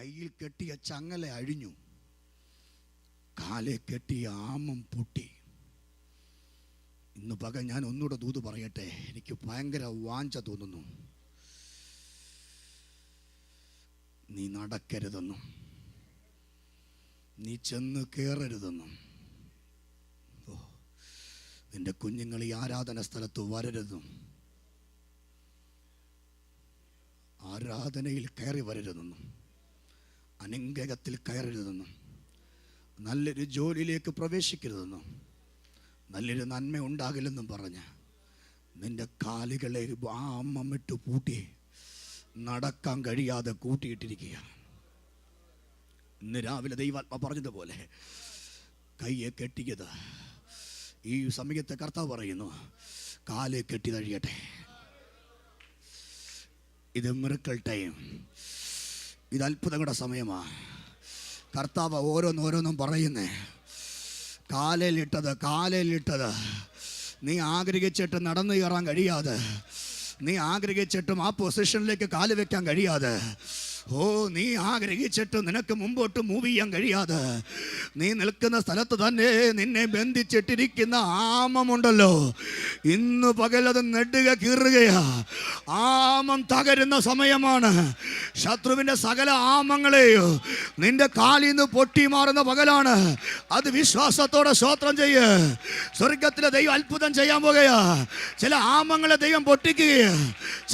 കയ്യിൽ കെട്ടിയ ചങ്ങല അഴിഞ്ഞു, കാലെ കെട്ടിയ ആമം പൊട്ടി. ഇന്ന് പകൽ ഞാൻ ഒന്നുകൂടെ ദൂത് പറയട്ടെ, എനിക്ക് ഭയങ്കര വാഞ്ച തോന്നുന്നു. നീ നടക്കരുതെന്നും നീ ചെന്ന് കയറരുതെന്നും, നിന്റെ കുഞ്ഞുങ്ങൾ ഈ ആരാധന സ്ഥലത്ത് വരരുതെന്നും, ആരാധനയിൽ കയറി വരരുതെന്നും, അനുഗ്രഹത്തിൽ കയറരുതെന്നും, നല്ലൊരു ജോലിയിലേക്ക് പ്രവേശിക്കരുതെന്നും, നല്ലൊരു നന്മ ഉണ്ടാകില്ലെന്നും പറഞ്ഞ് നിന്റെ കാലുകളെ ആമമിട്ട് പൂട്ടി നടക്കാൻ കഴിയാതെ കൂട്ടിയിട്ടിരിക്കുക. ഇന്ന് രാവിലെ ദൈവാത്മ പറഞ്ഞതുപോലെ കയ്യെ കെട്ടിയത് ഈ സമയത്തെ കർത്താവ് പറയുന്നു, കാലെ കെട്ടി കഴിയട്ടെ. ഇത് മിറക്കിൾ ടൈം, ഇത് അത്ഭുതങ്ങളുടെ സമയമാണ്. കർത്താവ് ഓരോന്നോരോന്നും പറയുന്നേ. കാലയിലിട്ടത് നീ ആഗ്രഹിച്ചിട്ട് നടന്നു കയറാൻ കഴിയാതെ, നീ ആഗ്രഹിച്ചിട്ടും ആ പൊസിഷനിലേക്ക് കാല് വെക്കാൻ കഴിയാതെ, നീ ആഗ്രഹിച്ചിട്ട് നിനക്ക് മുമ്പോട്ട് മൂവ് ചെയ്യാൻ കഴിയാതെ, നീ നിൽക്കുന്ന സ്ഥലത്ത് തന്നെ നിന്നെ ബന്ധിച്ചിട്ടിരിക്കുന്ന ആമമുണ്ടല്ലോ, ഇന്ന് പകലത് നെടുക കീറുകയാ. ആമം തകരുന്ന സമയമാണ്. ശത്രുവിൻ്റെ സകല ആമങ്ങളെയോ നിന്റെ കാലിൽ നിന്ന് പൊട്ടി മാറുന്ന പകലാണ്. അത് വിശ്വാസത്തോടെ സ്തോത്രം ചെയ്യ്. സ്വർഗത്തിലെ ദൈവം അത്ഭുതം ചെയ്യാൻ പോകുകയാ. ചില ആമങ്ങളെ ദൈവം പൊട്ടിക്കുകയാ,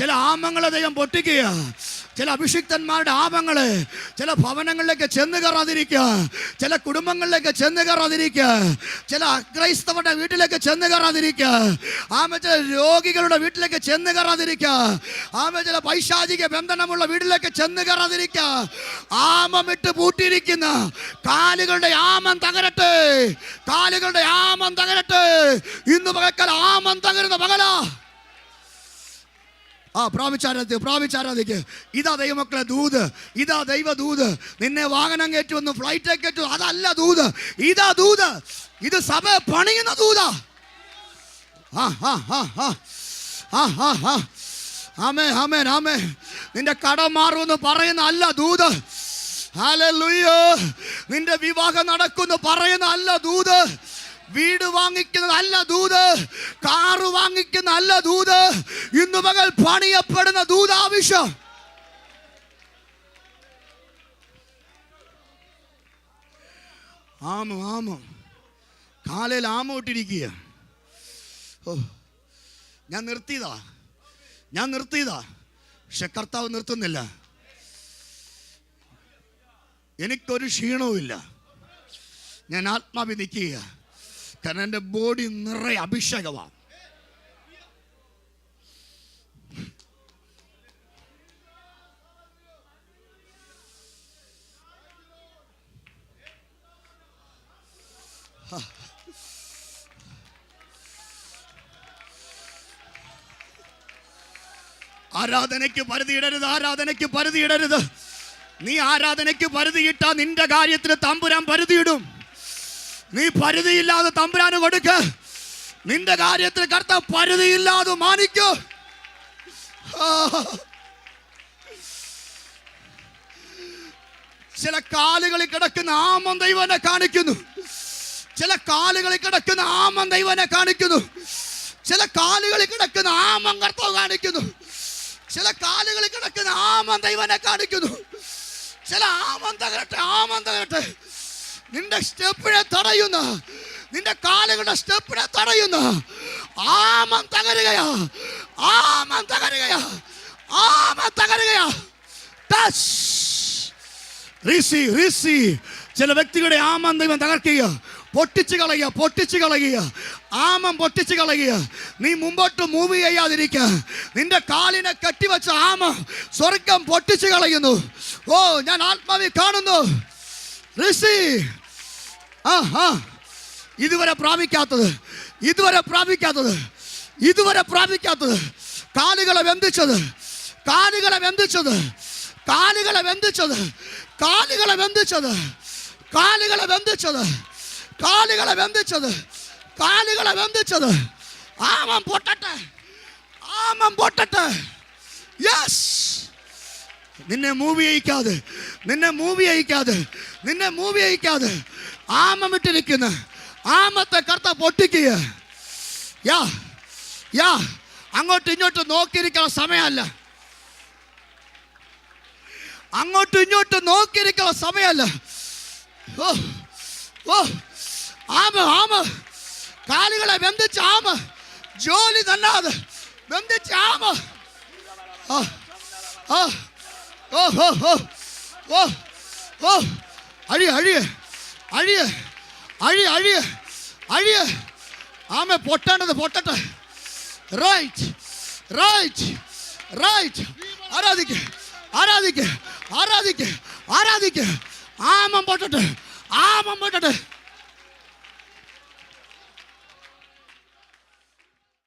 ചില ആമങ്ങളെ ദൈവം പൊട്ടിക്കുകയാ. ചില അഭിഷിക്തന്മാരുടെ ആമങ്ങള് ചില ഭവനങ്ങളിലേക്ക് ചെന്ന് കയറാതിരിക്കുക, ചില കുടുംബങ്ങളിലേക്ക് ചെന്ന് കയറാതിരിക്കുക, ചില അക്രൈസ്തവരുടെ വീട്ടിലേക്ക് ചെന്ന് കയറാതിരിക്കുക, ചില രോഗികളുടെ വീട്ടിലേക്ക് ചെന്ന് കയറാതിരിക്കുക, ചില പൈശാചിക ബന്ധനമുള്ള വീട്ടിലേക്ക് ചെന്ന് കയറാതിരിക്കുക. ആമമിട്ട് പൂട്ടിയിരിക്കുന്ന കാലുകളുടെ ആമം തകരട്ടെ, കാലുകളുടെ ആമം തകരട്ടെ. ഇന്ന് പകൽ ആമം തകരുന്ന പകലാ. പ്രാപിച്ചാരാധിക്ക്. ഇതാ ദൈവമക്കളെ ദൂത്, ഇതാ ദൈവ ദൂത്. നിന്നെ വാഹനം കയറ്റുമെന്ന്, ഫ്ലൈറ്റ് കയറ്റു, അതല്ല ദൂത്. ഇതാ ദൂത്, ഇത് സഭ പണിയുന്ന ദൂതാ. ആമേൻ ആമേൻ ആമേൻ. നിന്റെ കടം മാറുമെന്ന് പറയുന്ന അല്ല ദൂത്. ഹല്ലേലൂയ. നിന്റെ വിവാഹം നടക്കുമെന്ന് പറയുന്ന അല്ല ദൂത്. വീട് വാങ്ങിക്കുന്നത് അല്ല ദൂത്, കാറ് വാങ്ങിക്കുന്ന അല്ല ദൂത്. ഇന്ന് പകൽ പണിയപ്പെടുന്ന ദൂത് ആവശ്യം. ആമം കാലയിൽ ആമ ഇട്ടിരിക്കുക. ഞാൻ നിർത്തിയതാ, പക്ഷെ കർത്താവ് നിർത്തുന്നില്ല. എനിക്കൊരു ക്ഷീണവുമില്ല. ഞാൻ ആത്മാവി നിൽക്കുക. കാരണം എൻ്റെ ബോഡി നിറയെ അഭിഷേകമാണ്. ആരാധനയ്ക്ക് പരിധിയിടരുത്, ആരാധനയ്ക്ക് പരിധിയിടരുത്. നീ ആരാധനയ്ക്ക് പരിധിയിട്ടാ നിന്റെ കാര്യത്തിന് തമ്പുരാൻ പരിധിയിടും. നീ പരിധിയില്ലാതെ തമ്പുരാന് കൊടുക്ക്. നിന്റെ കാര്യത്തിൽ കർത്താവ് പരിധിയില്ലാതെ മാനിക്കൂ. ചില കാലുകളിൽ കിടക്കുന്ന ആമം ദൈവനെ കാണിക്കുന്നു. ചില കാലുകളിൽ കിടക്കുന്ന ആമം ദൈവനെ കാണിക്കുന്നു. ചില കാലുകളിൽ കിടക്കുന്ന ആമം കർത്താവ് കാണിക്കുന്നു. ചില കാലുകളിൽ കിടക്കുന്ന ആമം ദൈവനെ കാണിക്കുന്നു. ചില ആമം തകരട്ടെ. നിന്റെ സ്റ്റെപ്പിനെ തടയുന്ന, നിന്റെ കാലുകളുടെ സ്റ്റെപ്പിനെ തടയുന്ന ആമം തകരുകയാ. ചില വ്യക്തികളുടെ ആമം ദൈവം തകർക്കുക, പൊട്ടിച്ചു കളയുക. ആമം പൊട്ടിച്ചു കളയുക. നീ മുമ്പോട്ട് മൂവ് ചെയ്യാതിരിക്കുക. നിന്റെ കാലിനെ കെട്ടിവെച്ച ആമം സ്വർഗം പൊട്ടിച്ചു കളയുന്നു. ഞാൻ ആത്മാവിൽ കാണുന്നു. ഇതുവരെ പ്രാപിക്കാത്തത് കാലുകളെ ബന്ധിച്ചത് ആമം പൊട്ടട്ടെ. യെസ്, നിന്നെ മൂവി അയക്കാതെ ആമം ഇട്ടിരിക്കുന്ന ആമത്തെ കർത്ത പൊട്ടിക്കുക. അങ്ങോട്ടും ഇങ്ങോട്ടും നോക്കിയിരിക്കുന്ന സമയമല്ല. ആമ കാലുകളെ ബന്ധിച്ച ആമ, ജോലി തന്നാതെ ബന്ധിച്ച ആമ. അഴിയ ആമ പൊട്ടേണ്ടത് പൊട്ടട്ടെ. റൈറ്റ്. ആരാധിക്ക്. ആമം പൊട്ടട്ടെ.